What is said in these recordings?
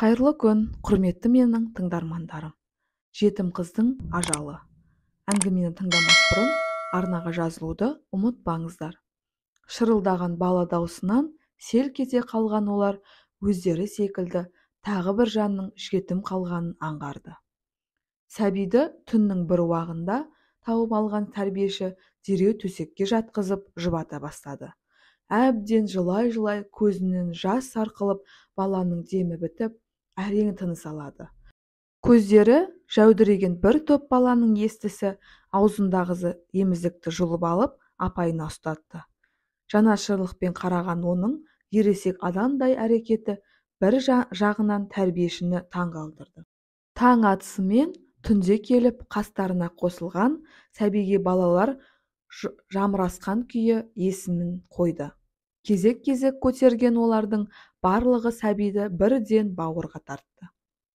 Қайырлы күн, құрметті менің тыңдармандарым. Жетім қыздың ажалы. Әңгімені тыңдамас бұрын арнаға жазылуды ұмытпаңыздар. Шырылдаған бала даусынан селк ете қалған олар өздері секілді тағы бір жанның жетім қалғанын аңғарды. Сәбиді түннің бір уағында тауып алған тәрбиеші дереу төсекке жатқызып жұбата бастады. Әбден жылай-жылай көзінен жас сарқылып, баланың демі бітіп, әрең тыныс алады. Көздері жәудіреген бір топ баланың естісі аузындағызы емізікті жұлып алып, апайына ұстатты. Жанашырлықпен қараған оның ересек адамдай әрекеті бір жағынан тәрбиешіні таңғалдырды. Таң атысымен түнде келіп қастарына қосылған сәбиге балалар жамырасқан күйі есімін қойды. Кезек-кезек көтерген олардың барлығы сәбиді бірден бауырға тартты.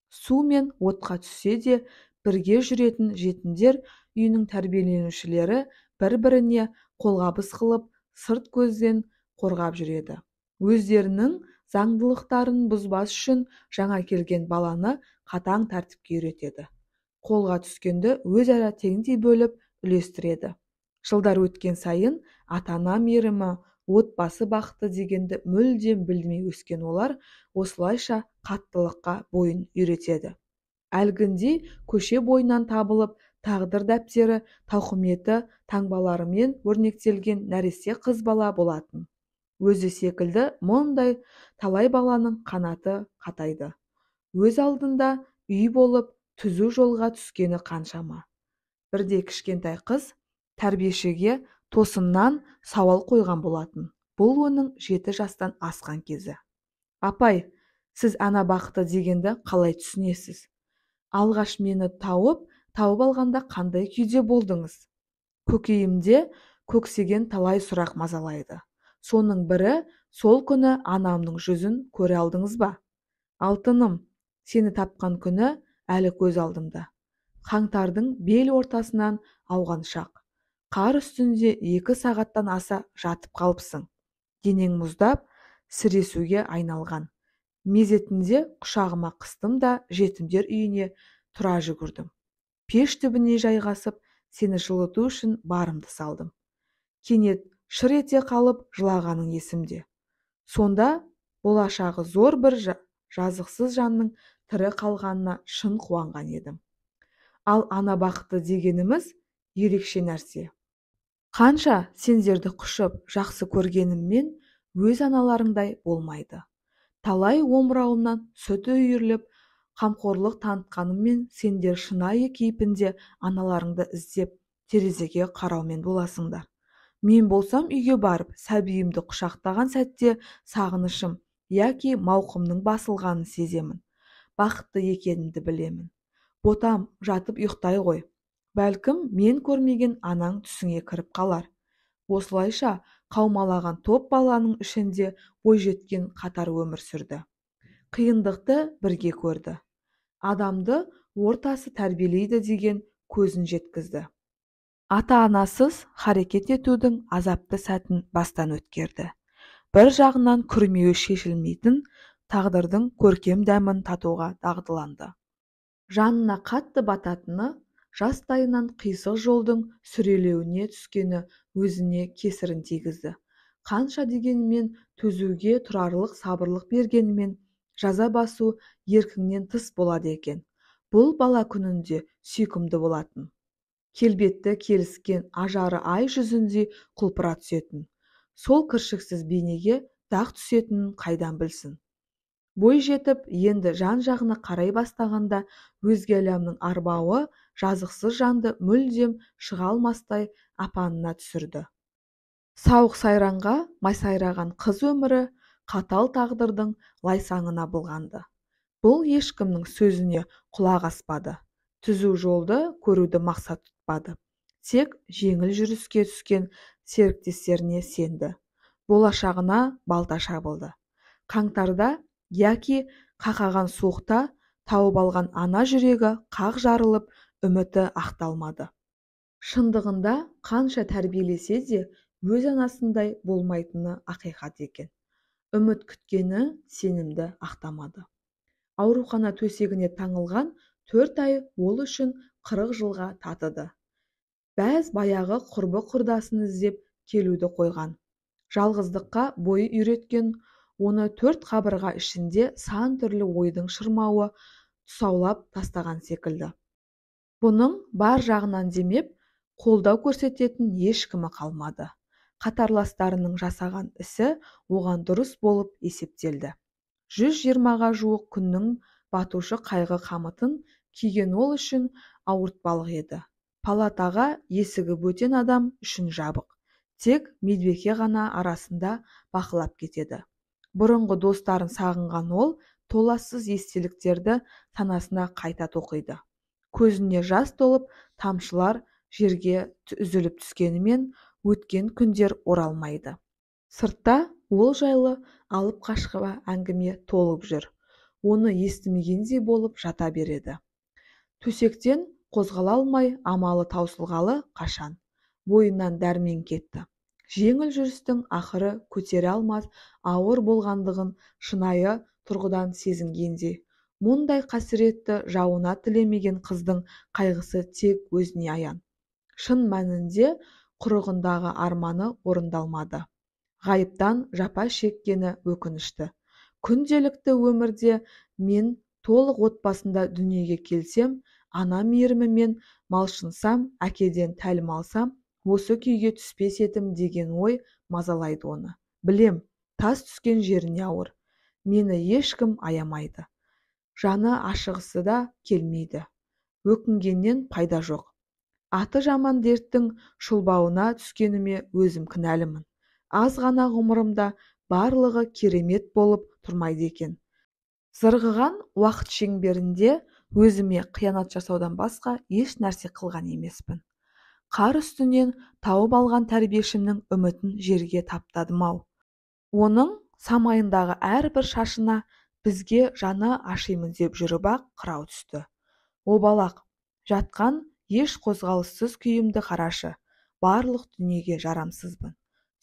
Су мен отқа түссе де бірге жүретін жетімдер үйінің тәрбиеленушілері бір-біріне қолғабыс қылып, сырт көзден қорғап жүреді. Өздерінің заңдылықтарын бұзбас үшін жаңа келген баланы қатаң тәртіпке үйретеді. Қолға түскенді өзара теңдей бөліп үлестіреді. Жылдар өткен сайын ата-ана мейірімі, отбасы бақыты дегенді мүлдем білмей өскен олар осылайша қаттылыққа бойын үйретеді. Әлгіндей көше бойынан табылып, тағдыр дәптері тауқыметі таңбаларымен өрнектелген нәресте қыз бала болатын. Өзі секілді мұндай талай баланың қанаты қатайды. Өз алдында үй болып түзу жолға түскені қаншама. Бірде кішкентай қыз тәрбиешіге тосыннан сауал қойған болатын. Бұл оның 7 жастан асқан кезі. Апай, сіз ана бақыты дегенді қалай түсінесіз? Алғаш мені тауып алғанда қандай күйде болдыңыз? Көкейімде көксеген талай сұрақ мазалайды. Соның бірі, сол күні анамның жүзін көре алдыңыз ба? Алтыным, сені тапқан күні әлі көз алдымда. Қаңтардың бел ортасынан ауған шақ. Қар үстінде 2 сағаттан аса жатып қалыпсың. Денең мұздап, сіресуге айналған. Мезетінде құшағыма қыстым да жетімдер үйіне тұра жүгірдім. Пеш түбіне жайғасып, сені жылыту үшін барымды салдым. Кенет шыр ете қалып жылағаның есімде. Сонда болашағы зор бір жазықсыз жанның тірі қалғанына шын қуанған едім. Ал ана бақыты дегеніміз ерекше нәрсе. Қанша сендерді құшып жақсы көргеніммен өз аналарыңдай болмайды. Талай омырауымнан сүт үйіріліп, қамқорлық танытқаныммен сендер шынайы кейпінде аналарыңды іздеп терезеге қараумен боласыңдар. Мен болсам үйге барып, сәбиімді құшақтаған сәтте сағынышым яки мауқымның басылғанын сеземін. Бақытты екенімді білемін. Ботам жатып ұйықтай ғой. Бәлкім мен көрмеген анаң түсіңе кіріп қалар. Осылайша қаумалаған топ баланың ішінде бойжеткен қатар өмір сүрді. Қиындықты бірге көрді. Адамды ортасы тәрбиелейді деген көзін жеткізді. Ата-анасыз харекет етудің азапты сәтін бастан өткерді. Бір жағынан күрмеуі шешілмейтін тағдырдың көркем дәмін татуға дағдыланды. Жанына қатты бататыны жастайынан қисық жолдың сүрелеуіне түскені өзіне кесірін тигізді. Қанша дегенмен төзуге тұрарлық сабырлық бергенімен жаза басу еркіңнен тыс болады екен. Бұл бала күнінде сүйкімді болатын. Келбетті келіскен ажары ай жүзінде құлпыра түсетін. Сол кіршіксіз бейнеге дақ түсетінін қайдан білсін. Бой жетіп, енді жан-жағына қарай бастағанда өзге әлемнің арбауы жазықсыз жанды мүлдем шыға алмастай апанына түсірді. Сауық сайранға майсайраған қыз өмірі қатал тағдырдың лайсаңына былғанды. Бұл ешкімнің сөзіне құлақ аспады. Түзу жолды көруді мақсат тұтпады. Тек жеңіл жүріске түскен серіктестеріне сенді. Болашағына балта шабылды. Қаңтарда яки қақаған суықта тауып алған ана жүрегі қақ жарылып, үміті ақталмады. Шындығында қанша тәрбиелесе де өз анасындай болмайтыны ақиқат екен. Үміт күткені сенімді ақтамады. Аурухана төсегіне таңылған 4 ай ол үшін 40 жылға татыды. Бәз баяғы құрбы-құрдасын іздеп келуді қойған. Жалғыздыққа бойы үйреткен, оны 4 қабырға ішінде сан түрлі ойдың шырмауы тұсаулап тастаған секілді. Бұның бар жағынан демеп, қолдау көрсететін ешкімі қалмады. Қатарластарының жасаған ісі оған дұрыс болып есептелді. 120-ға жуық күннің батушы қайғы қамытын киген ол үшін ауыртпалық еді. Палатаға есігі бөтен адам үшін жабық. Тек медбике ғана арасында бақылап кетеді. Бұрынғы достарын сағынған ол толассыз естеліктерді санасына қайта тоқиды. Көзіне жас толып, тамшылар жерге үзіліп түскенімен өткен күндер оралмайды. Сыртта ол жайлы алып қашқыва әңгіме толып жүр. Оны естімегендей болып жата береді. Төсектен қозғала алмай, амалы таусылғалы қашан. Бойынан дәрмен кетті. Жеңіл жүрістің ақыры көтере алмас ауыр болғандығын шынайы тұрғыдан сезінгендей. Мұндай қасіретті жауына тілемеген қыздың қайғысы тек өзіне аян. Шын мәнінде құрығындағы арманы орындалмады. Ғайыптан жапа шеккені өкінішті. Күнделікті өмірде мен толық отбасында дүниеге келсем, ана мейірімімен малшынсам, әкеден тәлім алсам, осы күйге түспес етім деген ой мазалайды оны. Білем, тас түскен жеріне ауыр. Мені ешкім аямайды. Жаны ашығысы да келмейді. Өкінгеннен пайда жоқ. Аты жаман дерттің шұлбауына түскеніме өзім кінәлімін. Аз ғана ғұмырымда барлығы керемет болып тұрмайды екен. Зырғыған уақыт шеңберінде өзіме қиянат жасаудан басқа еш нәрсе қылған емеспін. Қар үстінен тауып алған тәрбиешімнің үмітін жерге таптадым-ау. Оның самайындағы әрбір шашына бізге жаны ашимын деп жүріп-ақ қырау түсті. Обалақ, жатқан еш қозғалыссыз күйімді қарашы. Барлық дүниеге жарамсызбын.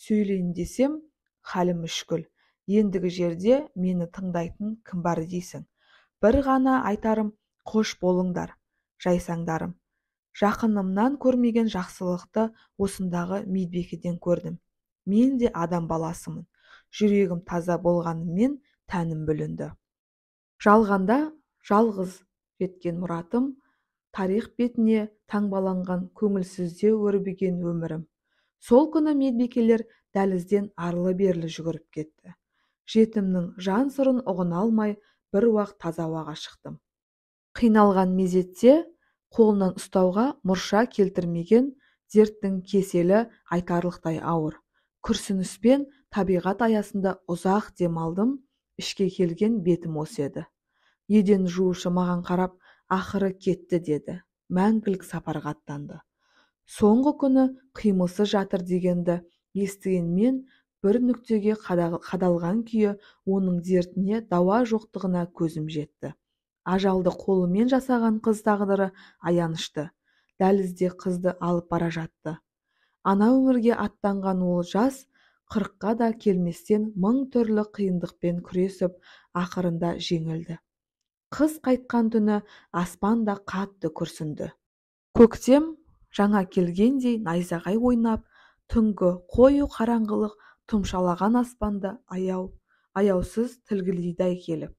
Сөйлейін десем, халім мүшкіл. Ендігі жерде мені тыңдайтын кім бар дейсің. Бір ғана айтарым, қош болыңдар, жайсаңдарым. Жақынымнан көрмеген жақсылықты осындағы медбикеден көрдім. Мен де адам баласымын. Жүрегім таза болғанымен тәнім бүлінді. Жалғанда жалғыз жеткен мұратым, тарих бетіне таңбаланған көңілсіздеу өрбіген өмірім. Сол күні медбикелер дәлізден арлы-берлі жүгіріп кетті. Жетімнің жан сырын ұғына алмай, бір уақыт таза ауаға шықтым. Қиналған мезетте қолынан ұстауға мұрша келтірмеген дерттің кеселі айтарлықтай ауыр. Күрсініспен табиғат аясында ұзақ демалдым, ішке келген бетім осы еді. Еден жуушы маған қарап, ақыры кетті деді. Мәңгілік сапарға аттанды. Соңғы күні қимылсыз жатыр дегенді естіген мен бір нүктеге қадалған күйі оның дертіне дауа жоқтығына көзім жетті. Ажалды қолымен жасаған қыз тағдыры аянышты. Дәлізде қызды алып бара жатты. Ана өмірге аттанған ол жас, 40-қа да келместен мың түрлі қиындықпен күресіп, ақырында жеңілді. Қыз қайтқан түні аспанда қатты күрсінді. Көктем жаңа келгендей найзағай ойнап, түнгі қою қараңғылық тұмшалаған аспанды аяусыз тілгілейді келіп.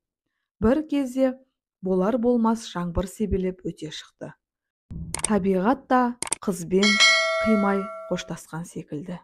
Бір кезде болар болмас жаңбыр себелеп өте шықты. Табиғат та қызбен қимай қоштасқан секілді.